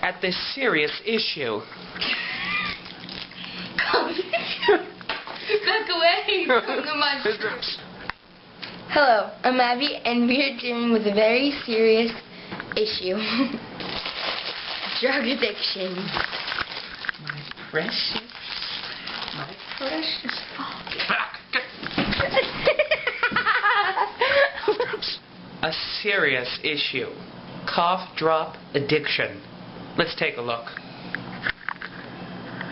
at this serious issue. Back away from my fruit. Hello, I'm Abby, and we are dealing with a very serious issue. Drug addiction. My precious. A serious issue. Cough drop addiction. Let's take a look.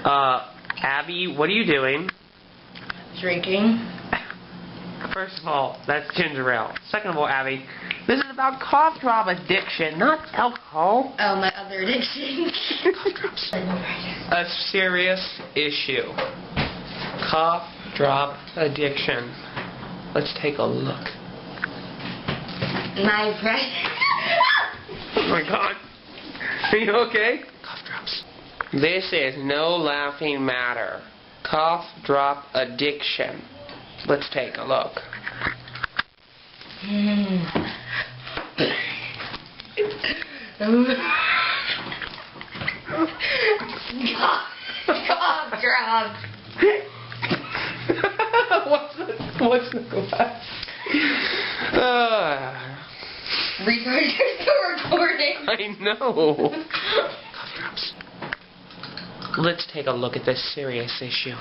Abby, what are you doing? Drinking. First of all, that's ginger ale. Second of all, Abby, this is about cough drop addiction, not alcohol. Oh, my other addiction. A serious issue. Cough drop addiction. Let's take a look. My precious. Oh my God. Are you okay? Cough drops. This is no laughing matter. Cough drop addiction. Let's take a look. Cough drop. What's the glass? Retard, you're still recording. I know. Cough drops. Let's take a look at this serious issue.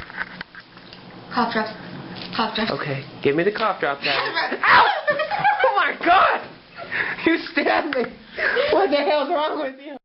Cough drops. Cough drops. Okay, give me the cough drop now. Ow! Oh my God! You stabbed me! What the hell's wrong with you?